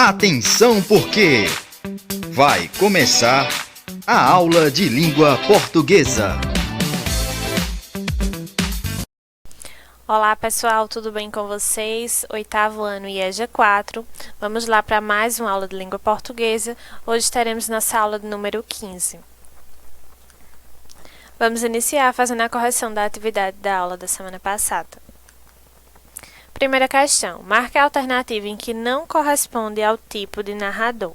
Atenção porque vai começar a aula de língua portuguesa. Olá pessoal, tudo bem com vocês? Oitavo ano IEJA 4. Vamos lá para mais uma aula de língua portuguesa. Hoje teremos nossa aula de número 15. Vamos iniciar fazendo a correção da atividade da aula da semana passada. Primeira questão. Marque a alternativa em que não corresponde ao tipo de narrador.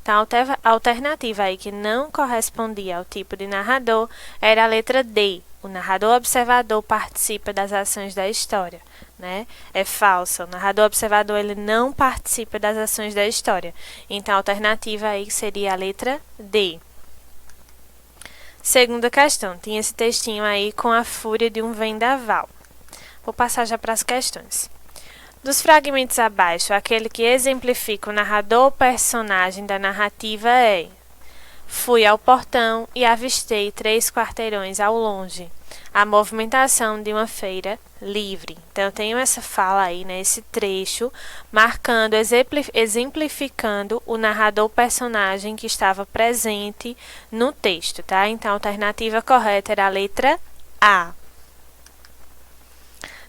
Então, a alternativa aí que não correspondia ao tipo de narrador era a letra D. O narrador observador participa das ações da história, né? É falso. O narrador observador ele não participa das ações da história. Então, a alternativa aí seria a letra D. Segunda questão. Tinha esse textinho aí com a fúria de um vendaval. Vou passar já para as questões. Dos fragmentos abaixo, aquele que exemplifica o narrador ou personagem da narrativa é: fui ao portão e avistei 3 quarteirões ao longe a movimentação de uma feira livre. Então, eu tenho essa fala aí, né, esse trecho, marcando, exemplificando o narrador ou personagem que estava presente no texto, tá? Então, a alternativa correta era a letra A.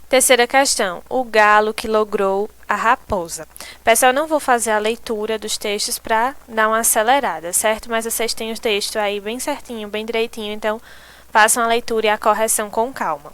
Terceira questão, o galo que logrou a raposa. Pessoal, não vou fazer a leitura dos textos para dar uma acelerada, certo? Mas vocês têm o texto aí bem certinho, bem direitinho, então façam a leitura e a correção com calma.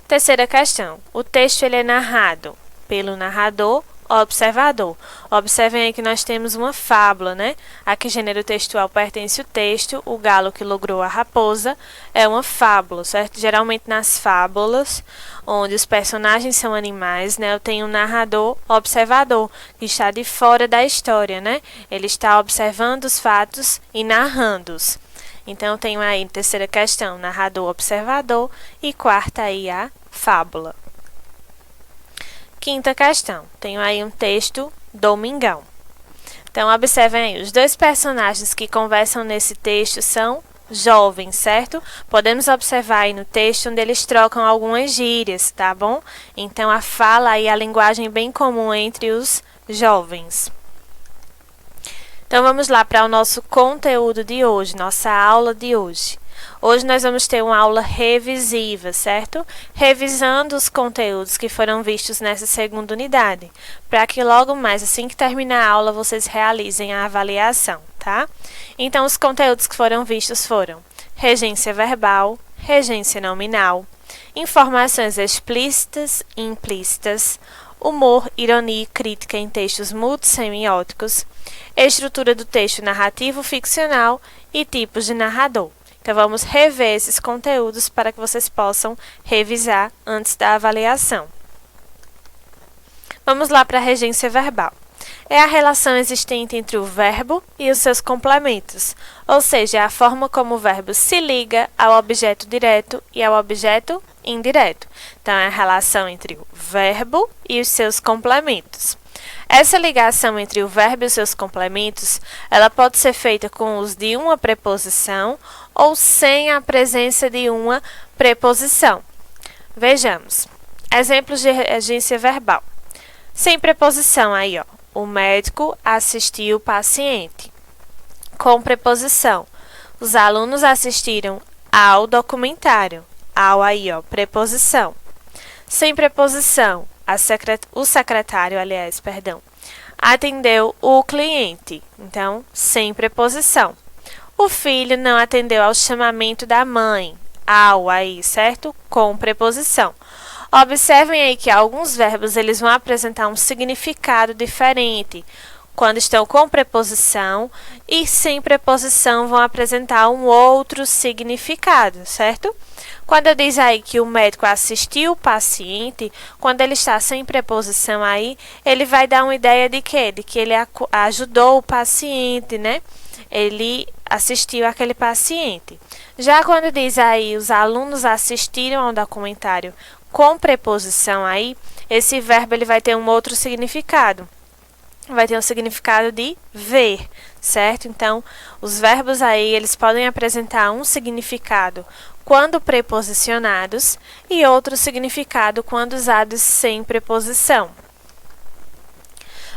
Terceira questão, o texto ele é narrado pelo narrador observador. Observem aí que nós temos uma fábula, né? A que gênero textual pertence o texto, o galo que logrou a raposa, é uma fábula, certo? Geralmente nas fábulas, onde os personagens são animais, né? Eu tenho um narrador observador, que está de fora da história, né? Ele está observando os fatos e narrando-os. Então, eu tenho aí, terceira questão, narrador observador, e quarta aí a fábula. Quinta questão, tenho aí um texto Domingão. Então, observem aí, os dois personagens que conversam nesse texto são jovens, certo? Podemos observar aí no texto onde eles trocam algumas gírias, tá bom? Então, a fala aí, a linguagem bem comum entre os jovens. Então, vamos lá para o nosso conteúdo de hoje, nossa aula de hoje. Hoje nós vamos ter uma aula revisiva, certo? Revisando os conteúdos que foram vistos nessa segunda unidade, para que logo mais, assim que terminar a aula, vocês realizem a avaliação, tá? Então, os conteúdos que foram vistos foram regência verbal, regência nominal, informações explícitas e implícitas, humor, ironia e crítica em textos multissemióticos, estrutura do texto narrativo ficcional e tipos de narrador. Então, vamos rever esses conteúdos para que vocês possam revisar antes da avaliação. Vamos lá para a regência verbal. É a relação existente entre o verbo e os seus complementos, ou seja, é a forma como o verbo se liga ao objeto direto e ao objeto indireto. Então, é a relação entre o verbo e os seus complementos. Essa ligação entre o verbo e os seus complementos, ela pode ser feita com o uso de uma preposição ou sem a presença de uma preposição. Vejamos. Exemplos de regência verbal. Sem preposição aí, ó. O médico assistiu o paciente. Com preposição. Os alunos assistiram ao documentário. Ao aí, ó, preposição. Sem preposição. O secretário, atendeu o cliente. Então, sem preposição. O filho não atendeu ao chamamento da mãe. Ao aí, certo? Com preposição. Observem aí que alguns verbos eles vão apresentar um significado diferente quando estão com preposição e sem preposição vão apresentar um outro significado, certo? Quando eu diz aí que o médico assistiu o paciente, quando ele está sem preposição aí, ele vai dar uma ideia de quê? De que ele ajudou o paciente, né? Ele assistiu aquele paciente. Já quando diz aí os alunos assistiram ao documentário com preposição aí, esse verbo ele vai ter um outro significado. Vai ter um significado de ver, certo? Então, os verbos aí, eles podem apresentar um significado quando preposicionados e outro significado quando usados sem preposição.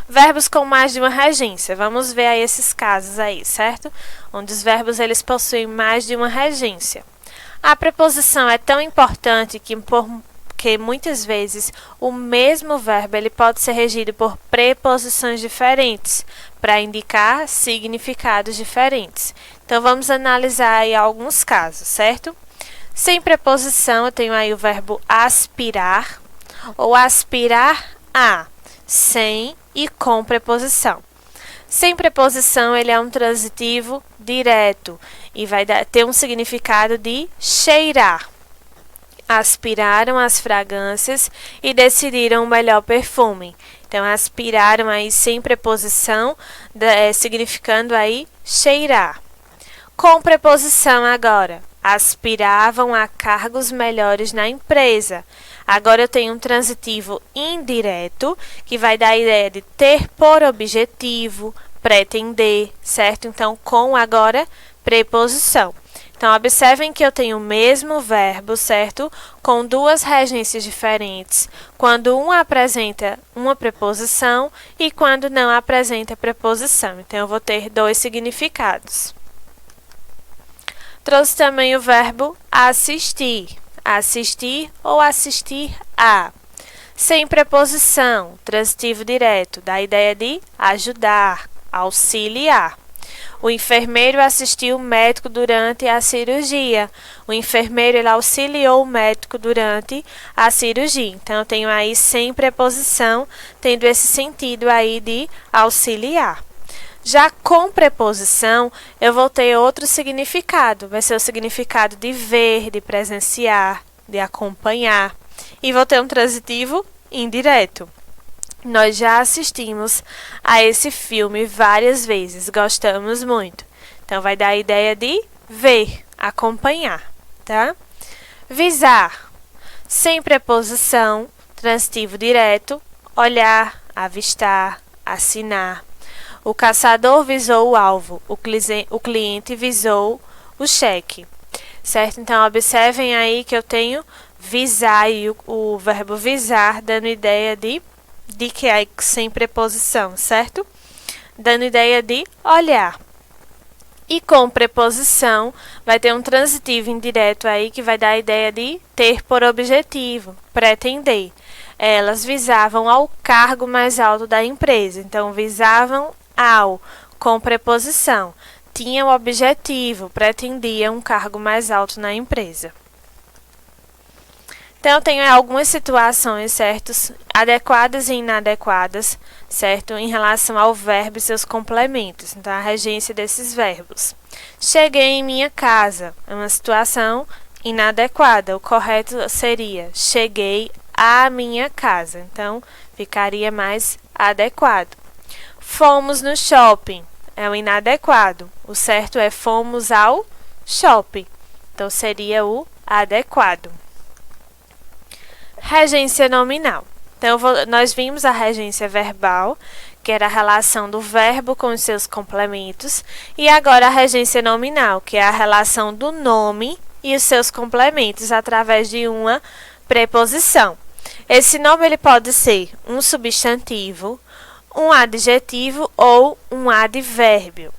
Verbos com mais de uma regência. Vamos ver aí esses casos aí, certo? Onde os verbos eles possuem mais de uma regência. A preposição é tão importante que muitas vezes o mesmo verbo ele pode ser regido por preposições diferentes para indicar significados diferentes. Então, vamos analisar aí alguns casos, certo? Sem preposição, eu tenho aí o verbo aspirar ou aspirar a, sem e com preposição. Sem preposição, ele é um transitivo direto e vai ter um significado de cheirar. Aspiraram as fragrâncias e decidiram o melhor perfume. Então, aspiraram aí sem preposição, significando aí cheirar. Com preposição agora, aspiravam a cargos melhores na empresa. Agora eu tenho um transitivo indireto, que vai dar a ideia de ter por objetivo, pretender, certo? Então, com agora, preposição. Então, observem que eu tenho o mesmo verbo, certo? Com duas regências diferentes, quando um apresenta uma preposição e quando não apresenta preposição. Então, eu vou ter dois significados. Trouxe também o verbo assistir. Assistir ou assistir a. Sem preposição, transitivo direto, dá a ideia de ajudar, auxiliar. O enfermeiro assistiu o médico durante a cirurgia. O enfermeiro ele auxiliou o médico durante a cirurgia. Então, eu tenho aí sem preposição, tendo esse sentido aí de auxiliar. Já com preposição, eu vou ter outro significado. Vai ser o significado de ver, de presenciar, de acompanhar. E vou ter um transitivo indireto. Nós já assistimos a esse filme várias vezes, gostamos muito. Então, vai dar a ideia de ver, acompanhar, tá? Visar, sem preposição, transitivo direto, olhar, avistar, assinar. O caçador visou o alvo, o cliente visou o cheque, certo? Então, observem aí que eu tenho visar e o verbo visar dando ideia de que é sem preposição, certo? Dando ideia de olhar. E com preposição, vai ter um transitivo indireto aí que vai dar a ideia de ter por objetivo, pretender. Elas visavam ao cargo mais alto da empresa. Então, visavam ao, com preposição. Tinham o objetivo, pretendiam um cargo mais alto na empresa. Então, eu tenho algumas situações, certo? Adequadas e inadequadas, certo? Em relação ao verbo e seus complementos. Então, a regência desses verbos. Cheguei em minha casa. É uma situação inadequada. O correto seria cheguei à minha casa. Então, ficaria mais adequado. Fomos no shopping. É o inadequado. O certo é fomos ao shopping. Então, seria o adequado. Regência nominal. Então, nós vimos a regência verbal, que era a relação do verbo com os seus complementos, e agora a regência nominal, que é a relação do nome e os seus complementos através de uma preposição. Esse nome ele pode ser um substantivo, um adjetivo ou um advérbio.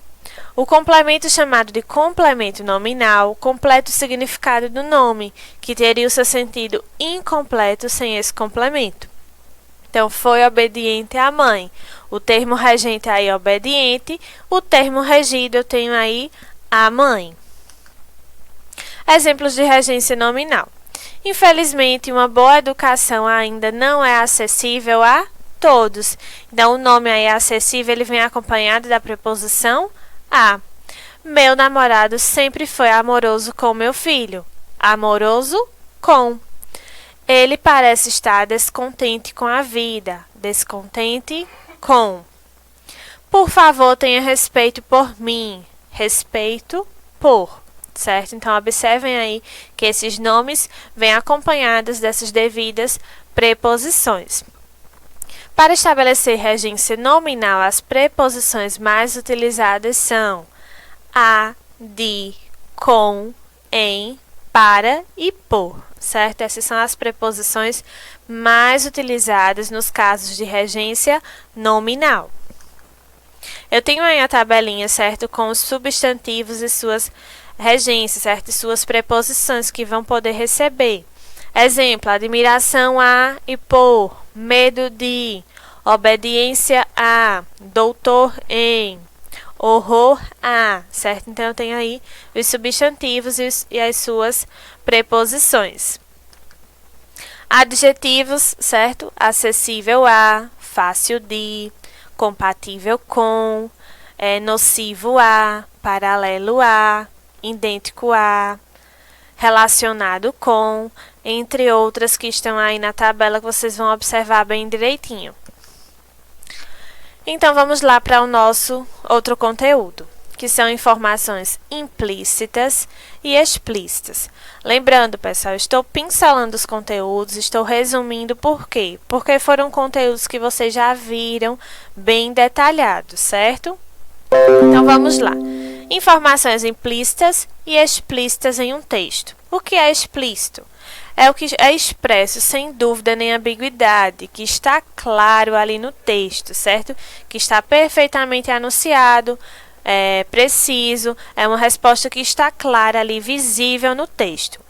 O complemento chamado de complemento nominal completa o significado do nome, que teria o seu sentido incompleto sem esse complemento. Então, foi obediente à mãe. O termo regente aí é obediente, o termo regido eu tenho aí a mãe. Exemplos de regência nominal. Infelizmente, uma boa educação ainda não é acessível a todos. Então, o nome aí acessível ele vem acompanhado da preposição a. Meu namorado sempre foi amoroso com meu filho. Amoroso com. Ele parece estar descontente com a vida. Descontente com. Por favor, tenha respeito por mim. Respeito por. Certo? Então, observem aí que esses nomes vêm acompanhados dessas devidas preposições. Para estabelecer regência nominal, as preposições mais utilizadas são a, de, com, em, para e por, certo? Essas são as preposições mais utilizadas nos casos de regência nominal. Eu tenho aí a tabelinha, certo? Com os substantivos e suas regências, certo? E suas preposições que vão poder receber. Exemplo, admiração a e por, medo de, obediência a, doutor em, horror a, certo? Então, eu tenho aí os substantivos e as suas preposições. Adjetivos, certo? Acessível a, fácil de, compatível com, nocivo a, paralelo a, idêntico a, relacionado com, entre outras que estão aí na tabela que vocês vão observar bem direitinho. Então, vamos lá para o nosso outro conteúdo, que são informações implícitas e explícitas. Lembrando, pessoal, estou pincelando os conteúdos, estou resumindo por quê? Porque foram conteúdos que vocês já viram bem detalhados, certo? Então, vamos lá. Informações implícitas e explícitas em um texto. O que é explícito? É o que é expresso sem dúvida nem ambiguidade, que está claro ali no texto, certo? Que está perfeitamente anunciado, preciso, é uma resposta que está clara ali, visível no texto.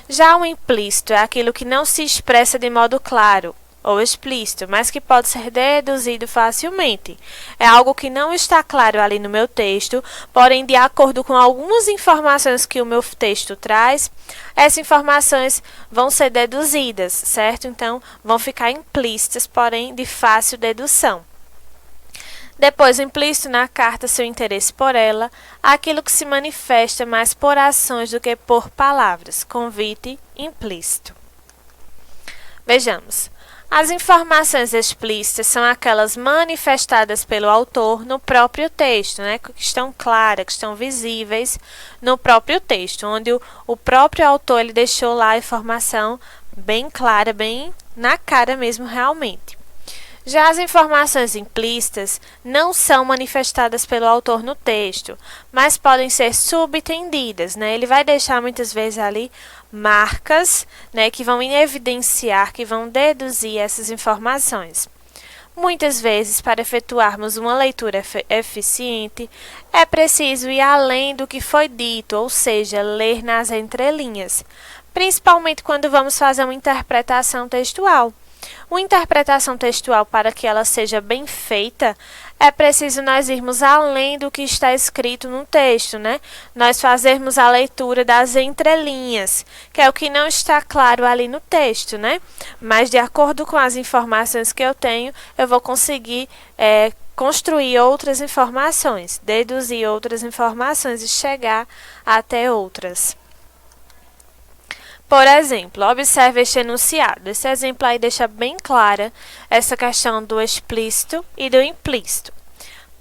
Já o implícito é aquilo que não se expressa de modo claro ou explícito, mas que pode ser deduzido facilmente. É algo que não está claro ali no meu texto, porém, de acordo com algumas informações que o meu texto traz, essas informações vão ser deduzidas, certo? Então, vão ficar implícitas, porém, de fácil dedução. Depois, implícito na carta seu interesse por ela, aquilo que se manifesta mais por ações do que por palavras, convite implícito. Vejamos. As informações explícitas são aquelas manifestadas pelo autor no próprio texto, né? Que estão claras, que estão visíveis no próprio texto, onde o próprio autor ele deixou lá a informação bem clara, bem na cara mesmo realmente. Já as informações implícitas não são manifestadas pelo autor no texto, mas podem ser subentendidas, né? Ele vai deixar muitas vezes ali marcas, né, que vão evidenciar, que vão deduzir essas informações. Muitas vezes, para efetuarmos uma leitura eficiente, é preciso ir além do que foi dito, ou seja, ler nas entrelinhas, principalmente quando vamos fazer uma interpretação textual. Uma interpretação textual, para que ela seja bem feita, é preciso nós irmos além do que está escrito no texto, né? Nós fazermos a leitura das entrelinhas, que é o que não está claro ali no texto, né? Mas, de acordo com as informações que eu tenho, eu vou conseguir construir outras informações, deduzir outras informações e chegar até outras. Por exemplo, observe este enunciado. Esse exemplo aí deixa bem clara essa questão do explícito e do implícito.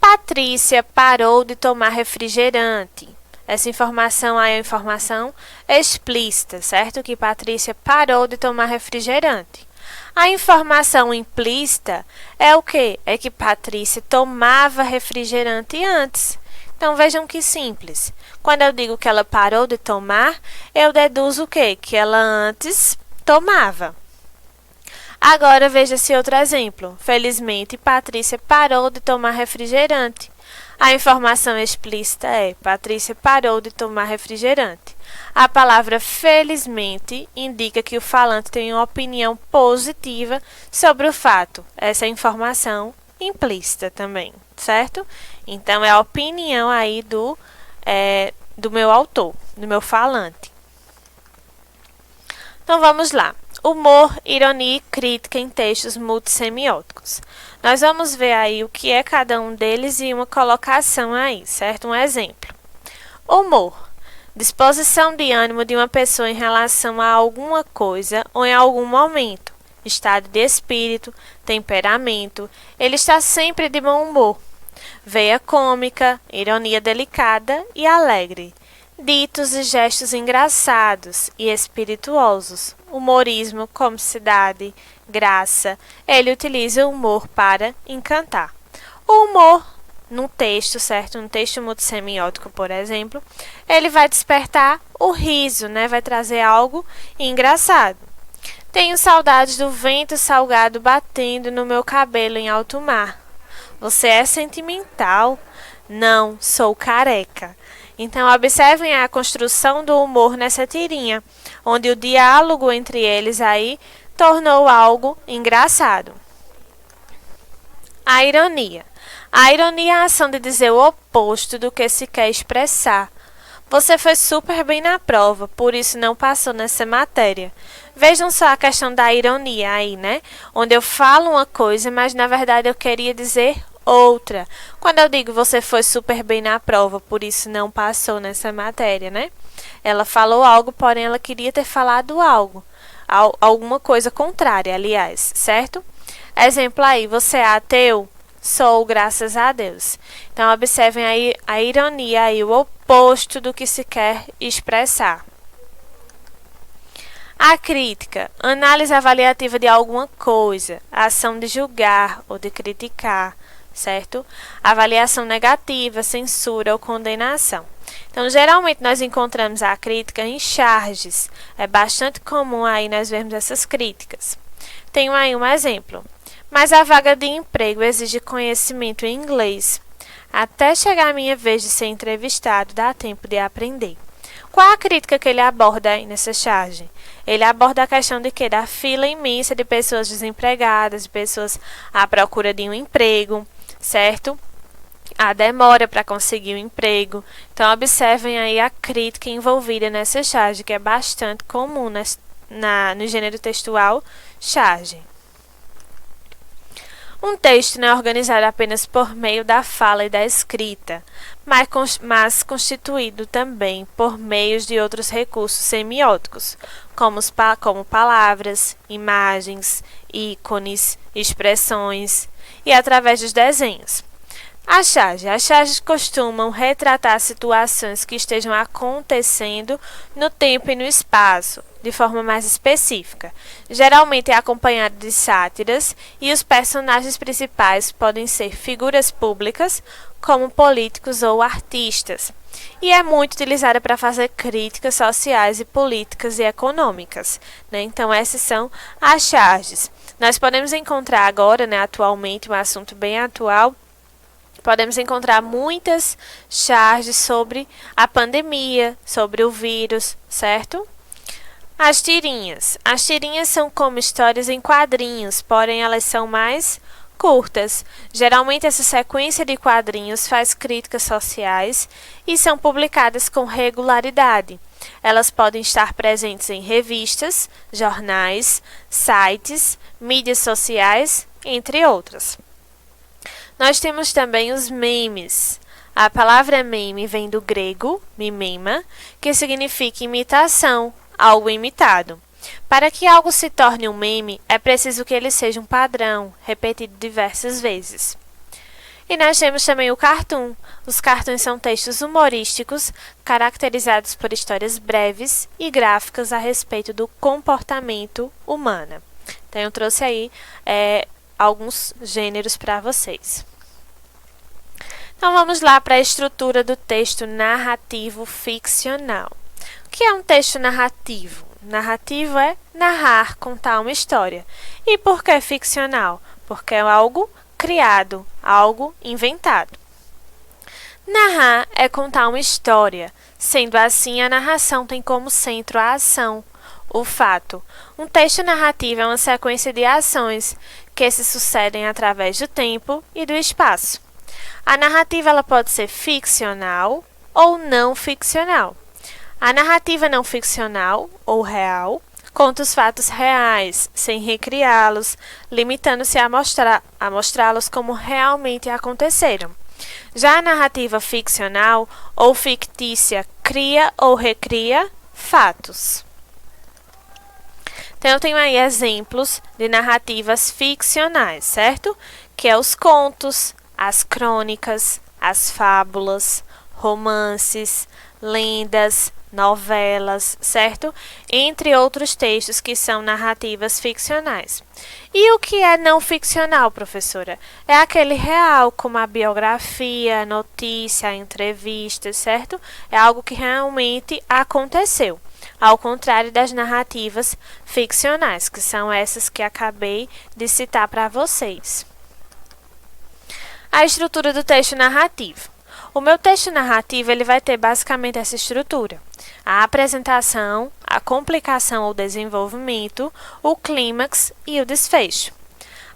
Patrícia parou de tomar refrigerante. Essa informação aí é informação explícita, certo? Que Patrícia parou de tomar refrigerante. A informação implícita é o quê? É que Patrícia tomava refrigerante antes. Então, vejam que simples. Quando eu digo que ela parou de tomar, eu deduzo o quê? Que ela antes tomava. Agora, veja esse outro exemplo. Felizmente, Patrícia parou de tomar refrigerante. A informação explícita é: Patrícia parou de tomar refrigerante. A palavra felizmente indica que o falante tem uma opinião positiva sobre o fato. Essa é a informação implícita também, certo? Então, é a opinião aí do meu autor, do meu falante. Então, vamos lá. Humor, ironia e crítica em textos multissemióticos. Nós vamos ver aí o que é cada um deles e uma colocação aí, certo? Um exemplo. Humor. Disposição de ânimo de uma pessoa em relação a alguma coisa ou em algum momento. Estado de espírito, temperamento. Ele está sempre de bom humor. Veia cômica, ironia delicada e alegre. Ditos e gestos engraçados e espirituosos. Humorismo, comicidade, graça. Ele utiliza o humor para encantar. O humor no texto, certo? No texto multissemiótico, por exemplo, ele vai despertar o riso, né? Vai trazer algo engraçado. Tenho saudades do vento salgado batendo no meu cabelo em alto mar. Você é sentimental? Não, sou careca. Então, observem a construção do humor nessa tirinha, onde o diálogo entre eles aí tornou algo engraçado. A ironia. A ironia é a ação de dizer o oposto do que se quer expressar. Você foi super bem na prova, por isso não passou nessa matéria. Vejam só a questão da ironia aí, né? Onde eu falo uma coisa, mas na verdade eu queria dizer outra. Quando eu digo você foi super bem na prova, por isso não passou nessa matéria, né? Ela falou algo, porém ela queria ter falado algo. Alguma coisa contrária, aliás, certo? Exemplo aí, você é ateu? Sou, graças a Deus. Então, observem aí a ironia aí, o oposto do que se quer expressar. A crítica, análise avaliativa de alguma coisa, a ação de julgar ou de criticar, certo? Avaliação negativa, censura ou condenação. Então, geralmente nós encontramos a crítica em charges. É bastante comum aí nós vermos essas críticas. Tenho aí um exemplo. Mas a vaga de emprego exige conhecimento em inglês. Até chegar a minha vez de ser entrevistado, dá tempo de aprender. Qual a crítica que ele aborda aí nessa charge? Ele aborda a questão de que da fila imensa de pessoas desempregadas, de pessoas à procura de um emprego, certo? A demora para conseguir um emprego. Então, observem aí a crítica envolvida nessa charge, que é bastante comum no gênero textual charge. Um texto não é organizado apenas por meio da fala e da escrita, mas constituído também por meios de outros recursos semióticos, como palavras, imagens, ícones, expressões e através dos desenhos. As charges costumam retratar situações que estejam acontecendo no tempo e no espaço, de forma mais específica. Geralmente é acompanhado de sátiras e os personagens principais podem ser figuras públicas, como políticos ou artistas. E é muito utilizada para fazer críticas sociais e políticas e econômicas, né? Então, essas são as charges. Nós podemos encontrar agora, né, atualmente, um assunto bem atual, podemos encontrar muitas charges sobre a pandemia, sobre o vírus, certo? As tirinhas. As tirinhas são como histórias em quadrinhos, porém elas são mais curtas. Geralmente essa sequência de quadrinhos faz críticas sociais e são publicadas com regularidade. Elas podem estar presentes em revistas, jornais, sites, mídias sociais, entre outras. Nós temos também os memes. A palavra meme vem do grego, mimema, que significa imitação, algo imitado. Para que algo se torne um meme, é preciso que ele seja um padrão, repetido diversas vezes. E nós temos também o cartoon. Os cartoons são textos humorísticos, caracterizados por histórias breves e gráficas a respeito do comportamento humano. Então, eu trouxe aí alguns gêneros para vocês. Então, vamos lá para a estrutura do texto narrativo ficcional. O que é um texto narrativo? Narrativo é narrar, contar uma história. E por que ficcional? Porque é algo criado, algo inventado. Narrar é contar uma história. Sendo assim, a narração tem como centro a ação, o fato. Um texto narrativo é uma sequência de ações que se sucedem através do tempo e do espaço. A narrativa ela pode ser ficcional ou não ficcional. A narrativa não ficcional ou real conta os fatos reais, sem recriá-los, limitando-se a mostrá-los como realmente aconteceram. Já a narrativa ficcional ou fictícia cria ou recria fatos. Então, eu tenho aí exemplos de narrativas ficcionais, certo? Que é os contos, as crônicas, as fábulas, romances, lendas, novelas, certo? Entre outros textos que são narrativas ficcionais. E o que é não ficcional, professora? É aquele real, como a biografia, a notícia, a entrevista, certo? É algo que realmente aconteceu. Ao contrário das narrativas ficcionais, que são essas que acabei de citar para vocês. A estrutura do texto narrativo. O meu texto narrativo ele vai ter basicamente essa estrutura: a apresentação, a complicação ou desenvolvimento, o clímax e o desfecho.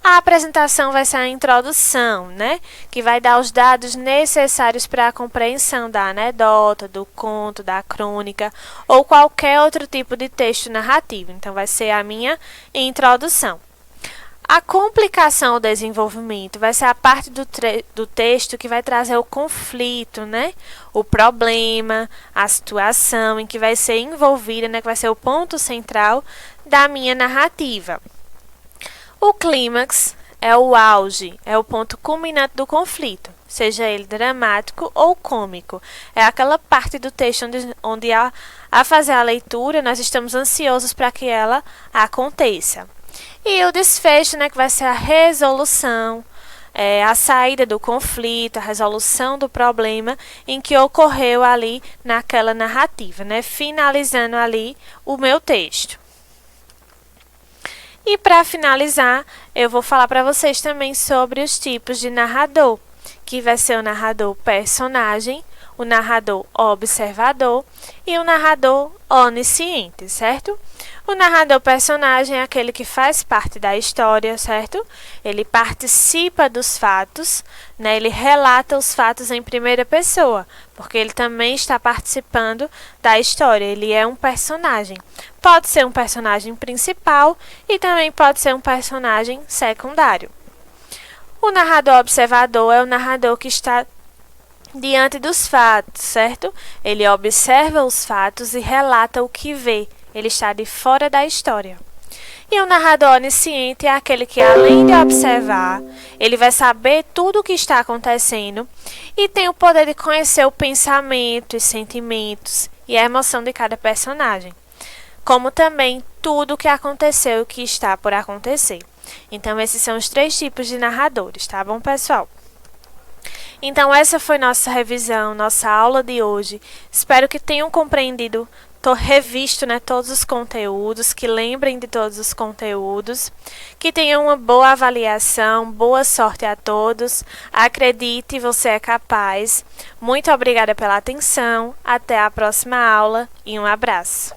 A apresentação vai ser a introdução, né? Que vai dar os dados necessários para a compreensão da anedota, do conto, da crônica ou qualquer outro tipo de texto narrativo. Então, vai ser a minha introdução. A complicação ou desenvolvimento vai ser a parte do texto que vai trazer o conflito, né? O problema, a situação em que vai ser envolvida, né? Que vai ser o ponto central da minha narrativa. O clímax é o auge, é o ponto culminante do conflito, seja ele dramático ou cômico. É aquela parte do texto onde a fazer a leitura, nós estamos ansiosos para que ela aconteça. E o desfecho, né, que vai ser a resolução, a saída do conflito, a resolução do problema em que ocorreu ali naquela narrativa, né, finalizando ali o meu texto. E para finalizar, eu vou falar para vocês também sobre os tipos de narrador, que vai ser o narrador personagem, o narrador observador e o narrador onisciente, certo? O narrador personagem é aquele que faz parte da história, certo? Ele participa dos fatos, né? Ele relata os fatos em primeira pessoa, porque ele também está participando da história. Ele é um personagem. Pode ser um personagem principal e também pode ser um personagem secundário. O narrador observador é o narrador que está diante dos fatos, certo? Ele observa os fatos e relata o que vê. Ele está de fora da história. E o narrador onisciente é aquele que, além de observar, ele vai saber tudo o que está acontecendo e tem o poder de conhecer o pensamento, os sentimentos e a emoção de cada personagem, como também tudo o que aconteceu e o que está por acontecer. Então, esses são os 3 tipos de narradores, tá bom, pessoal? Então, essa foi nossa revisão, nossa aula de hoje. Espero que tenham compreendido, revisto, né, todos os conteúdos, que lembrem de todos os conteúdos, que tenham uma boa avaliação, boa sorte a todos. Acredite, você é capaz. Muito obrigada pela atenção, até a próxima aula e um abraço.